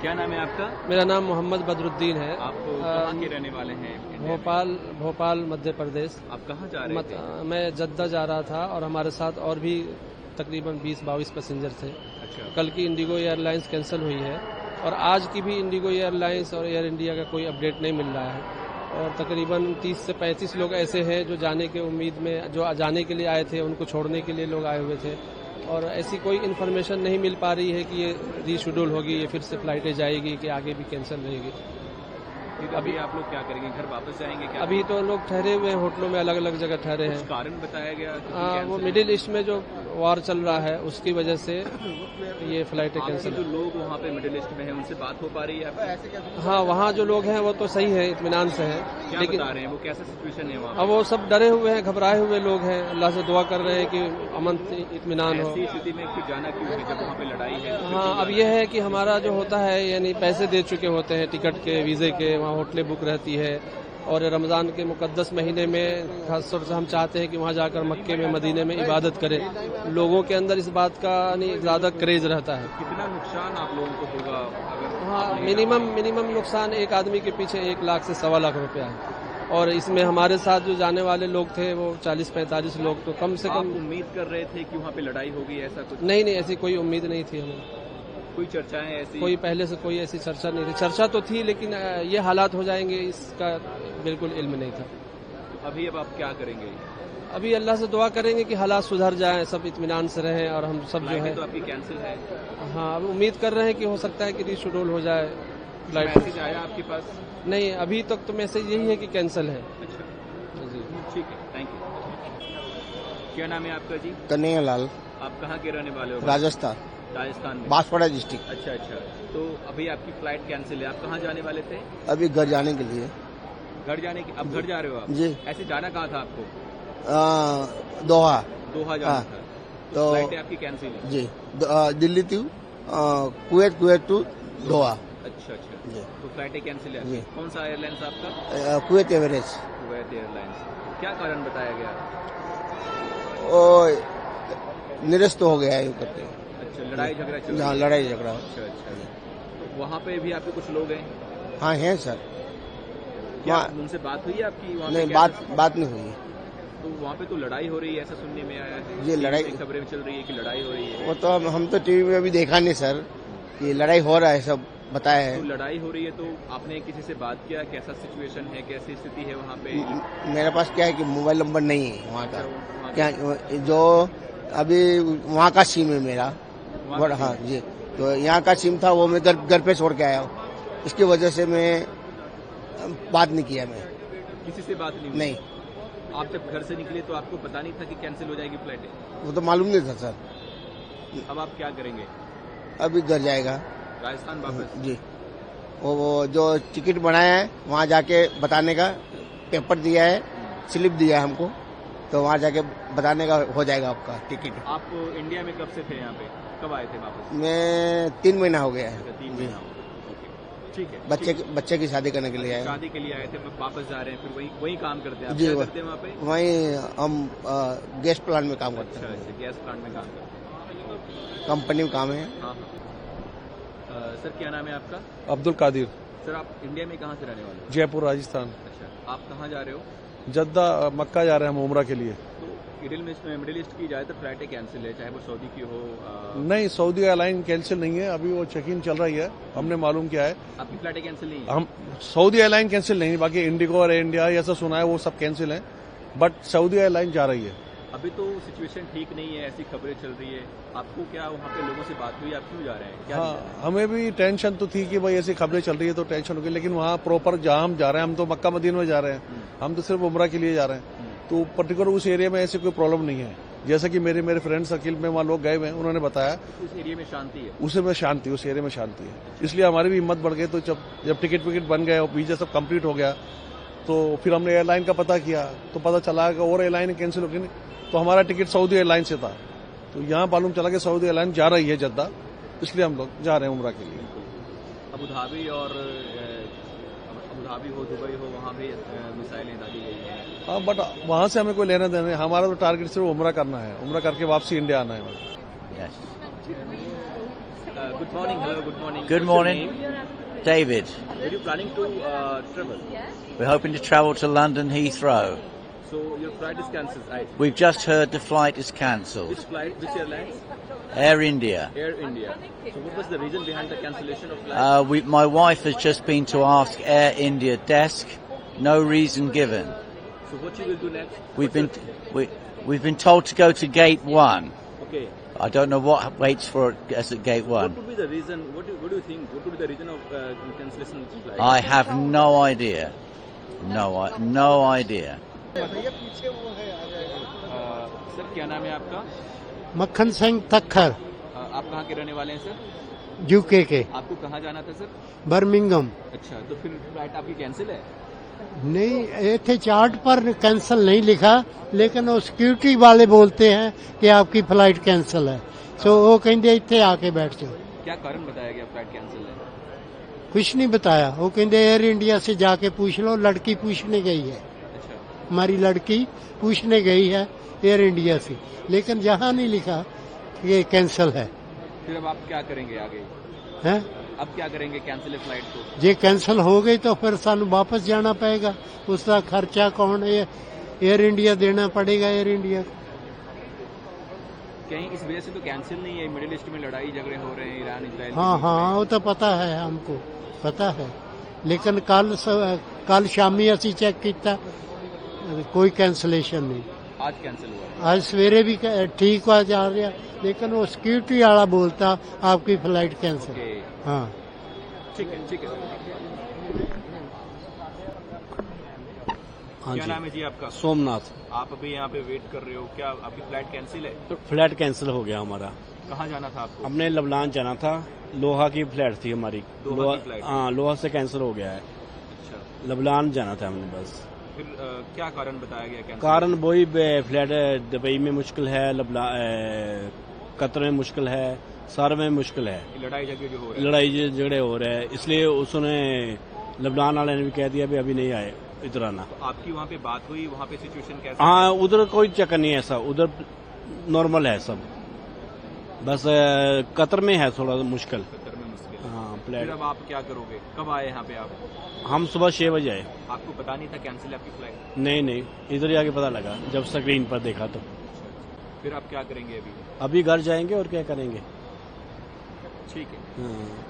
क्या नाम है आपका? मेरा नाम मोहम्मद बदरुद्दीन है। आप कहाँ के रहने वाले हैं? भोपाल मध्य प्रदेश। आप कहाँ जा रहे थे? मैं जद्दा जा रहा था और हमारे साथ और भी तकरीबन 20-22 पैसेंजर थे। अच्छा। कल की इंडिगो एयरलाइंस कैंसिल हुई है और आज की भी इंडिगो एयरलाइंस और एयर इंडिया का कोई अपडेट नहीं मिल रहा है और तकरीबन 30 से 35 लोग ऐसे हैं जो जाने के उम्मीद में, जो जाने के लिए आए थे, उनको छोड़ने के लिए लोग आए हुए थे और ऐसी कोई इन्फॉर्मेशन नहीं मिल पा रही है कि ये रीशेड्यूल होगी, ये फिर से फ्लाइटें जाएगी कि आगे भी कैंसिल रहेगी। अभी आप लोग क्या करेंगे? घर वापस जाएंगे क्या? अभी तो लोग ठहरे हुए हैं होटलों में, अलग अलग जगह ठहरे हैं। कारण बताया गया? वो मिडिल ईस्ट में जो वॉर चल रहा है उसकी वजह से ये फ्लाइटें कैंसिल। जो लोग वहाँ पे मिडिल ईस्ट में हैं उनसे बात हो पा रही है? हाँ, वहाँ जो लोग हैं वो तो सही है, इत्मीनान से हैं। क्या लेकिन बता रहे हैं वो, कैसा सिचुएशन है वहाँ? अब वो सब डरे हुए हैं, घबराए हुए लोग हैं, अल्लाह से दुआ कर रहे हैं कि अमन इत्मीनान हो। ऐसी स्थिति में फिर जाना क्यों है जब वहाँ पे लड़ाई है? हाँ, अब यह है कि हमारा जो होता है यानी पैसे दे चुके होते हैं टिकट के, वीज़े के, वहाँ होटलें बुक रहती है और रमज़ान के मुकद्दस महीने में खासतौर से हम चाहते हैं कि वहाँ जाकर मक्के में, मदीने में इबादत करें। लोगों के अंदर इस बात का ज़्यादा क्रेज रहता है। कितना नुकसान आप लोगों को होगा अगर? हाँ, मिनिमम नुकसान एक आदमी के पीछे 1 लाख से 1.25 लाख रुपया है और इसमें हमारे साथ जो जाने वाले लोग थे वो 40-45 लोग, तो कम से कम। उम्मीद कर रहे थे कि वहाँ पे लड़ाई होगी, ऐसा कुछ? नहीं, ऐसी कोई उम्मीद नहीं थी हमें। कोई चर्चाएं ऐसी? कोई पहले से कोई ऐसी चर्चा नहीं थी। चर्चा तो थी लेकिन ये हालात हो जाएंगे इसका बिल्कुल इल्म नहीं था। अभी अब आप क्या करेंगे? अभी अल्लाह से दुआ करेंगे कि हालात सुधर जाएं, सब इत्मीनान से रहें और हम सब जो है। तो आपकी कैंसिल है? हाँ, अब उम्मीद कर रहे हैं कि हो सकता है कि रीशेड्यूल हो जाए फ्लाइट। मैसेज आया आपके पास? नहीं, अभी तक तो मैसेज यही है कि कैंसिल है। अच्छा जी, ठीक है, थैंक यू। क्या नाम है आपका जी? कन्हैया लाल। आप कहाँ के रहने वाले हो? राजस्थान में। बांसवाड़ा डिस्ट्रिक्ट। अच्छा। तो अभी आपकी फ्लाइट कैंसिल है, आप कहाँ जाने वाले थे? अभी घर जाने के लिए। घर जाने की? अब घर जा रहे हो आप? जी। ऐसे जाना कहाँ था आपको? दोहा जाना था। तो फ्लाइट आपकी कैंसिल है? जी, दिल्ली टू कुवैत टू दोहा। अच्छा जी। तो फ्लाइटें कैंसिल है? जी। कौन सा एयरलाइंस आपका? Kuwait average. Kuwait airlines. क्या कारण बताया गया? निरस्त हो गया है यूँ करके। अच्छा, लड़ाई झगड़ा चल रहा हाँ, है? लड़ाई झगड़ा। अच्छा। तो वहाँ पे भी आपके कुछ लोग हैं? हाँ, हैं सर। क्या उनसे बात हुई है आपकी? वहाँ नहीं, बात नहीं हुई। तो वहाँ पे तो लड़ाई हो रही है ऐसा सुनने में आया है। ये लड़ाई, खबरें चल रही है कि लड़ाई हो रही है। वो तो हम तो टीवी में अभी देखा नहीं सर कि लड़ाई हो रहा है, सब बताया है। तो लड़ाई हो रही है तो आपने किसी से बात किया? कैसा सिचुएशन है, कैसी स्थिति है वहाँ पे? मेरे पास क्या है कि मोबाइल नंबर नहीं है वहाँ का। अच्छा, क्या जो अभी वहाँ का सिम है मेरा। हाँ जी, तो यहाँ का सिम था वो मैं घर पे छोड़ के आया हूँ, इसकी वजह से मैं बात नहीं किया। मैं किसी से बात नहीं? आप जब घर से निकले तो आपको पता नहीं था कि कैंसिल हो जाएगी फ्लाइट? वो तो मालूम नहीं था सर। अब आप क्या करेंगे? अभी घर जाएगा राजस्थान वापस? जी। वो जो टिकट बनाया है वहाँ जाके बताने का पेपर दिया है, स्लिप दिया है हमको, तो वहाँ जाके बताने का हो जाएगा आपका टिकट। आप इंडिया में कब से थे यहाँ पे? कब आए थे वापस? मैं 3 महीना हो गया है। 3 महीना। ठीक है। बच्चे की शादी करने के लिए आए। शादी के लिए आए थे, वापस जा रहे हैं, फिर वही काम करते हैं? जी, क्या करते हैं वहाँ पे? वहीं हम गैस प्लांट में काम करते हैं। अच्छा, गैस प्लांट में काम करते हैं। कंपनी में काम है। हाँ। सर क्या नाम है आपका? अब्दुल कादिर। सर आप इंडिया में कहाँ से रहने वाले हो? जयपुर, राजस्थान। अच्छा, आप कहाँ जा रहे हो? जद्दा, मक्का जा रहे हैं हम उम्रा के लिए। तो मिडिल ईस्ट की ज़्यादातर फ्लाइटें कैंसिल है, चाहे वो सऊदी की हो। नहीं, सऊदी एयरलाइन कैंसिल नहीं है, अभी वो चेक इन चल रही है, हमने मालूम किया है। आपकी फ्लाइटें कैंसिल नहीं है? हम सऊदी एयरलाइन कैंसिल नहीं, बाकी इंडिगो और एयर इंडिया ऐसा सुना है वो सब कैंसिल है, बट सऊदी एयरलाइन जा रही है। अभी तो सिचुएशन ठीक नहीं है, ऐसी खबरें चल रही है। आपको क्या वहाँ पे लोगों से बात हुई, आप क्यों जा रहे हैं? क्या हाँ, हमें भी टेंशन तो थी कि भाई ऐसी खबरें चल रही है तो टेंशन होगी, लेकिन वहाँ प्रॉपर जहाँ हम जा रहे हैं, हम तो मक्का मदीना में जा रहे हैं, हम तो सिर्फ उम्रा के लिए जा रहे हैं, तो पर्टिकुलर उस एरिया में ऐसी कोई प्रॉब्लम नहीं है। जैसा कि मेरे फ्रेंड सर्किल में वहाँ लोग गए हुए हैं, उन्होंने बताया उस एरिया में शांति है। उस एरिया में शांति है, इसलिए हमारी भी हिम्मत बढ़ गई। तो जब टिकट विकेट बन गए और वीजा सब कंप्लीट हो गया तो फिर हमने एयरलाइन का पता किया तो पता चला कि और एयरलाइन कैंसिल हो गई, तो हमारा टिकट सऊदी एयरलाइन से था, तो यहाँ मालूम चला कि सऊदी एयरलाइन जा रही है जद्दा, इसलिए हम लोग जा रहे हैं उम्रा के लिए। अबू धाबी हो, दुबई हो, वहाँ भी मिसाइलें दागी गई हैं। हाँ, बट वहाँ से हमें कोई लेना देना है, हमारा तो टारगेट सिर्फ उम्रा करना है, उम्रा करके वापसी इंडिया आना है। Good morning. Hello. Good morning. Good What's your morning. name? David, Were you planning to travel? we're hoping to travel to London Heathrow. So your flight is cancelled, right? We've just heard the flight is cancelled. Which flight? Which airlines? Air India. Air India. So what was the reason behind the cancellation of flight? My wife has just been to ask Air India desk. No reason given. So what you will do next? We've been told to go to Gate 1. Okay. I don't know what waits for us at Gate 1. What would be the reason? What do you think? What would be the reason of cancellation of the flight? I have no idea. No idea. Sir क्या नाम है आपका? मक्खन सिंह तखर, आप कहाँ के रहने वाले हैं सर? यूके के, आपको कहाँ जाना था सर? बर्मिंगम। अच्छा, तो फिर फ्लाइट आपकी कैंसिल है? नहीं, इथे चार्ट पर कैंसिल नहीं लिखा, लेकिन वो सिक्योरिटी वाले बोलते हैं कि आपकी फ्लाइट कैंसिल है। सो वो कहते इथे आके बैठ जाओ। क्या कारण बताया गया फ्लाइट कैंसिल है? कुछ नहीं बताया, वो कहते एयर इंडिया से जाके पूछ लो, लड़की पूछने गई है। अच्छा, हमारी लड़की पूछने गई है एयर इंडिया से, लेकिन जहाँ नहीं लिखा ये कैंसिल है। फिर अब आप क्या करेंगे आगे? हैं? अब क्या करेंगे कैंसिल फ्लाइट को? जे कैंसिल हो गई तो फिर सानू वापस जाना पड़ेगा, उसका खर्चा कौन है? एयर इंडिया देना पड़ेगा एयर इंडिया को। कहीं इस वजह से तो कैंसिल नहीं है, मिडिल ईस्ट में लड़ाई झगड़े हो रहे हैं ईरान इजराइल। हाँ, वो तो पता है, हमको पता है, लेकिन कल शामी असी चेक किया, कोई कैंसलेशन नहीं। आज कैंसिल हुआ? आज सवेरे भी ठीक हुआ जा रहा, लेकिन वो सिक्योरिटी वाला बोलता आपकी फ्लाइट कैंसिल। ओके, हाँ, ठीक है, ठीक है। हाँ क्या जी, नाम है जी आपका? सोमनाथ। आप अभी यहाँ पे वेट कर रहे हो, क्या आपकी फ्लाइट कैंसिल है? तो फ्लाइट कैंसिल हो गया हमारा। कहाँ जाना था आपको? हमने लबनान जाना था, लोहा की फ्लाइट थी हमारी। दोहा की फ्लाइट? हाँ, लोहा से कैंसिल हो गया है। अच्छा, लबनान जाना था हमने बस। फिर क्या कारण बताया गया कैंसिल? कारण वही फ्लाइट दुबई में मुश्किल है, कतर में मुश्किल है, सारे में मुश्किल है। लड़ाई झगड़े जो हो रहे हैं। लड़ाई झगड़े हो रहे हैं, इसलिए उसने लबनान वाले ने भी कह दिया भी अभी नहीं आए, इधर आना। तो आपकी वहाँ पे बात हुई, वहाँ पे सिचुएशन कैसा? हाँ, उधर कोई चक्कर नहीं है ऐसा, उधर नॉर्मल है सब, बस कतर में है थोड़ा मुश्किल। कतर में मुश्किल। हाँ, फिर फ्लाइट अब आप क्या करोगे? कब आए यहाँ पे आप? हम सुबह 6 बजे आए। आपको पता नहीं था कैंसिल है आपकी फ्लाइट? नहीं, इधर ही आके पता लगा जब स्क्रीन पर देखा तो। फिर आप क्या करेंगे अभी? अभी घर जाएंगे और क्या करेंगे। ठीक है। हाँ।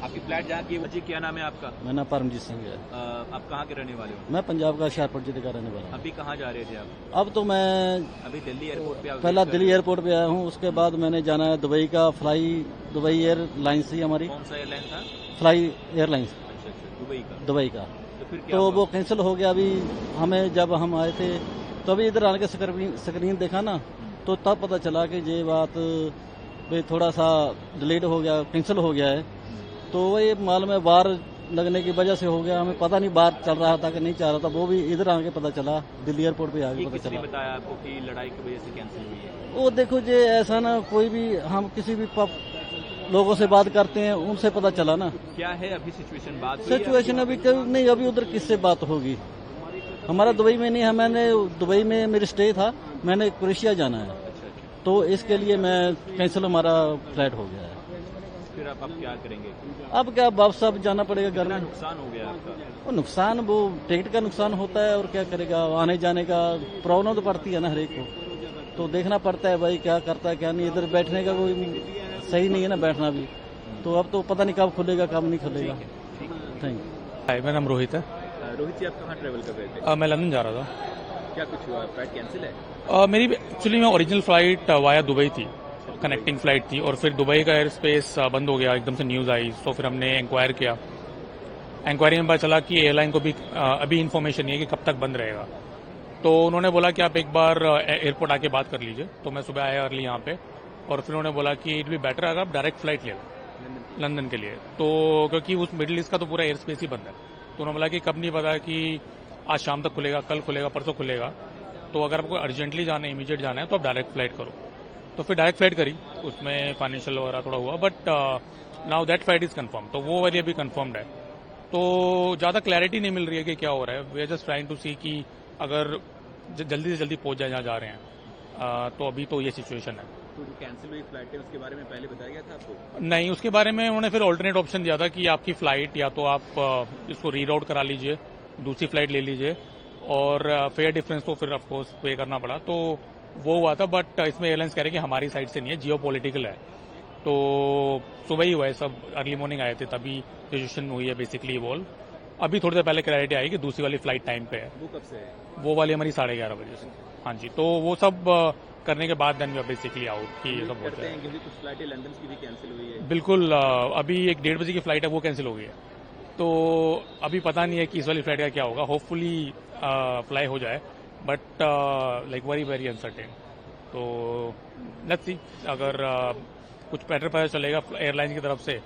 आपकी फ्लाइट जहाँ की है, जी क्या नाम है आपका? मेरा नाम परमजीत सिंह है। आप कहाँ के रहने वाले हो? मैं पंजाब का हुशियारपुर जिले का रहने वाला हूँ। अभी कहाँ जा रहे थे आप? अब तो मैं अभी दिल्ली एयरपोर्ट पे पहला दिल्ली एयरपोर्ट पे आया हूँ, उसके बाद मैंने जाना है दुबई का दुबई एयरलाइंस थी हमारी। कौन सा एयरलाइन था? फ्लाई एयरलाइंस अच्छा, दुबई का। दुबई का। तो फिर क्या तो हुआ? वो कैंसिल हो गया। अभी हमें जब हम आए थे तो अभी इधर आने के स्क्रीन देखा ना, तो तब पता चला कि ये बात भाई थोड़ा सा डिलेड हो गया, कैंसिल हो गया है। तो वही मालूम है वार लगने की वजह से हो गया, हमें पता नहीं बात चल रहा था कि नहीं चल रहा था, वो भी इधर आके पता चला, दिल्ली एयरपोर्ट पे आके ये पता किसने चला। बताया आपको कि लड़ाई की वजह से कैंसिल हुई है? वो देखो जे ऐसा ना, कोई भी हम किसी भी लोगों से बात करते हैं, उनसे पता चला ना। क्या है अभी सिचुएशन? बात हुई है सिचुएशन अभी नहीं, अभी उधर किससे बात होगी? हमारा दुबई में नहीं है, मैंने दुबई में मेरी स्टे था, मैंने क्रोएशिया जाना है, अच्छा, तो इसके लिए मैं कैंसिल हमारा फ्लाइट हो गया है। फिर आप अब क्या करेंगे? अब क्या वापस अब जाना पड़ेगा घर कितना में। नुकसान हो गया आपका? वो नुकसान, वो टिकट का नुकसान होता है और क्या करेगा, आने जाने का प्रॉब्लम तो पड़ती है ना हर एक को, तो देखना पड़ता है भाई क्या करता है क्या नहीं। इधर बैठने का कोई सही नहीं है ना बैठना भी, तो अब तो पता नहीं कब खुलेगा कब नहीं खुलेगा। Thank you. हाय, मेरा नाम रोहित है। रोहित जी, आप कहाँ ट्रेवल कर रहे थे? मैं लंदन जा रहा था। क्या कुछ हुआ? फ्लाइट कैंसिल है? मेरी एक्चुअली में ओरिजिनल फ्लाइट वाया दुबई थी, कनेक्टिंग फ्लाइट थी, और फिर दुबई का एयर स्पेस बंद हो गया, एकदम से न्यूज़ आई। तो फिर हमने इंक्वायर किया, इंक्वायरी में पता चला कि एयरलाइन को भी अभी इन्फॉर्मेशन नहीं है कि कब तक बंद रहेगा। तो उन्होंने बोला कि आप एक बार एयरपोर्ट आके बात कर लीजिए। तो मैं सुबह आया अर्ली यहाँ पे, और फिर उन्होंने बोला कि इट बी बेटर अगर आप डायरेक्ट फ्लाइट ले लो लंदन के लिए, तो क्योंकि उस मिडिल ईस्ट का तो पूरा एयर स्पेस ही बंद है। तो उन्होंने बोला कि कब नहीं पता कि आज शाम तक खुलेगा, कल खुलेगा, परसों खुलेगा, तो अगर आपको अर्जेंटली जाना है, इमीडिएट जाना है, तो आप डायरेक्ट फ्लाइट करो। तो फिर डायरेक्ट फ्लाइट करी, उसमें फाइनेंशियल वगैरह थोड़ा हुआ, but now that flight is confirm, तो वो वाली अभी कंफर्म्ड है। तो ज़्यादा क्लैरिटी नहीं मिल रही है कि क्या हो रहा है। We are just trying to see कि अगर जल्दी से जल्दी पहुंच जाए जहाँ जा रहे हैं, तो अभी तो ये सिचुएशन है। तो जो कैंसिल हुई फ्लाइट है उसके बारे में पहले बताया गया था आपको? नहीं, उसके बारे में उन्होंने फिर ऑल्टरनेट ऑप्शन दिया था कि आपकी फ्लाइट या तो आप इसको रीराउट करा लीजिए, दूसरी फ्लाइट ले लीजिए, और फेयर डिफरेंस तो फिर ऑफकोर्स पे करना पड़ा, तो वो हुआ था। बट इसमें एयरलाइंस कह रहे हैं कि हमारी साइड से नहीं है, जियो पॉलिटिकल है। तो सुबह ही हुआ है, सब अर्ली मॉर्निंग आए थे, तभी सिचुएशन हुई है बेसिकली इवॉल्व। अभी थोड़ी देर पहले क्लैरिटी आई कि दूसरी वाली फ्लाइट टाइम पे है। वो कब से है? वो वाली हमारी 11:30 बजे से। हाँ जी, तो वो सब करने के बाद then we are basically out कि ये सब होता करते है। हैं क्योंकि कुछ फ्लाइटें लंदन की भी कैंसिल हुई है। बिल्कुल, अभी एक 1:30 बजे की फ्लाइट है, वो कैंसिल हो गई है। तो अभी पता नहीं है कि इस वाली फ्लाइट का क्या होगा। होपफुली फ्लाई हो जाए, but like very very uncertain. तो लेट्स सी, अगर कुछ बेटर पता चलेगा एयरलाइन की तरफ से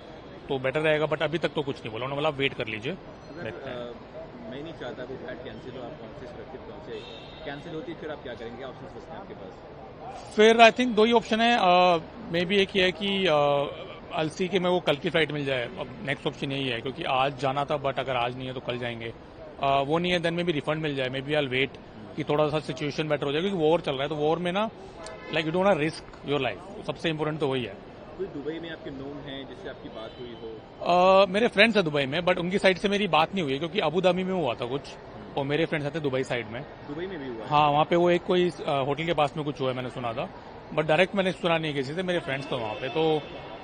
तो बेटर रहेगा, बट अभी तक तो कुछ नहीं बोला उन्होंने, बोला वेट कर लीजिए। मैं नहीं चाहता कोई फ्लाइट कैंसिल हो, आप पहुंचे सुरक्षित पहुंचे, कैंसिल होती फिर आप क्या करेंगे? ऑप्शन बचते हैं आपके पास? फिर आई थिंक 2 ही ऑप्शन है। मे बी एक ही है कि अलसी के में वो कल की फ्लाइट मिल जाए। अब नेक्स्ट ऑप्शन यही है, क्योंकि आज जाना था, बट अगर आज नहीं है तो कल जाएंगे। वो नहीं है देन में भी रिफंड मिल जाए। मे बी आई वेट कि थोड़ा सा सिचुएशन बेटर हो जाए, क्योंकि वॉर चल रहा है, तो वॉर में ना like you don't risk your life, सबसे इंपॉर्टेंट तो वही है। कोई दुबई में आपके नोन है जिससे आपकी बात हुई हो? मेरे फ्रेंड्स है दुबई में, बट उनकी साइड से मेरी बात नहीं हुई है, क्योंकि अबू धाबी में हुआ था कुछ, और मेरे फ्रेंड्स आते दुबई साइड में। दुबई में भी हुआ? हाँ, वहाँ पे वो एक कोई होटल के पास में कुछ हुआ है, मैंने सुना था, बट डायरेक्ट मैंने सुना नहीं किसी से। मेरे फ्रेंड्स तो वहाँ पे, तो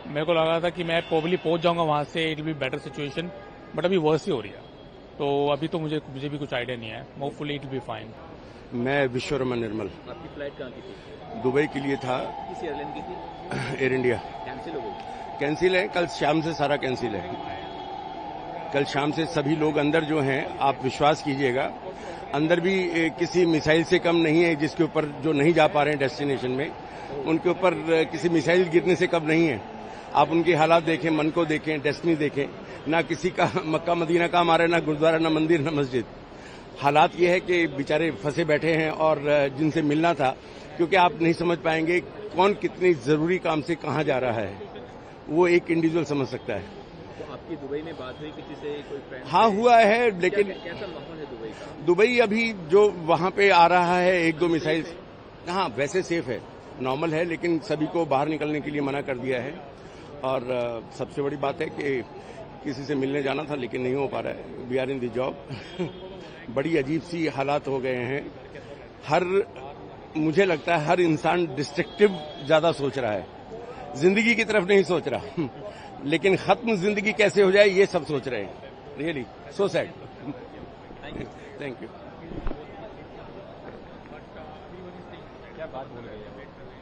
मेरे को लगा था कि मैं प्रोबेबली पहुंच जाऊंगा वहां से, it will be better situation, but अभी वर्स ही हो रही है। तो अभी तो मुझे भी कुछ आइडिया नहीं है। Hopefully it will be fine. मैं विश्वकर्मा निर्मल। आपकी फ्लाइट कहाँ की थी? दुबई के लिए था। किस एयरलाइन की थी? Air India. कैंसिल हो गई? कैंसिल है, कल शाम से सारा कैंसिल है। कल शाम से सभी लोग अंदर जो हैं, आप विश्वास कीजिएगा, अंदर भी किसी मिसाइल से कम नहीं है, जिसके ऊपर जो नहीं जा पा रहे हैं डेस्टिनेशन में, उनके ऊपर किसी मिसाइल गिरने से कम नहीं है। आप उनके हालात देखें, मन को देखें, डेस्टिनी देखें। ना किसी का मक्का मदीना का हमारा, ना गुरुद्वारा, ना मंदिर, ना मस्जिद। हालात ये है कि बेचारे फंसे बैठे हैं, और जिनसे मिलना था, क्योंकि आप नहीं समझ पाएंगे कौन कितनी जरूरी काम से कहाँ जा रहा है, वो एक इंडिविजुअल समझ सकता है। तो आपकी दुबई में बात हुई किसी से, कोई फ्रेंड? हाँ, हुआ है, लेकिन कैसा माहौल है दुबई का? दुबई अभी जो वहां पे आ रहा है 1-2 मिसाइल, हाँ वैसे सेफ है, नॉर्मल है, लेकिन सभी को बाहर निकलने के लिए मना कर दिया है। और सबसे बड़ी बात है कि किसी से मिलने जाना था, लेकिन नहीं हो पा रहा है। We are in the job. बड़ी अजीब सी हालात हो गए हैं। मुझे लगता है हर इंसान डिस्ट्रक्टिव ज्यादा सोच रहा है, जिंदगी की तरफ नहीं सोच रहा। लेकिन खत्म जिंदगी कैसे हो जाए ये सब सोच रहे हैं। Really so sad. Thank you. क्या बात हो रही है?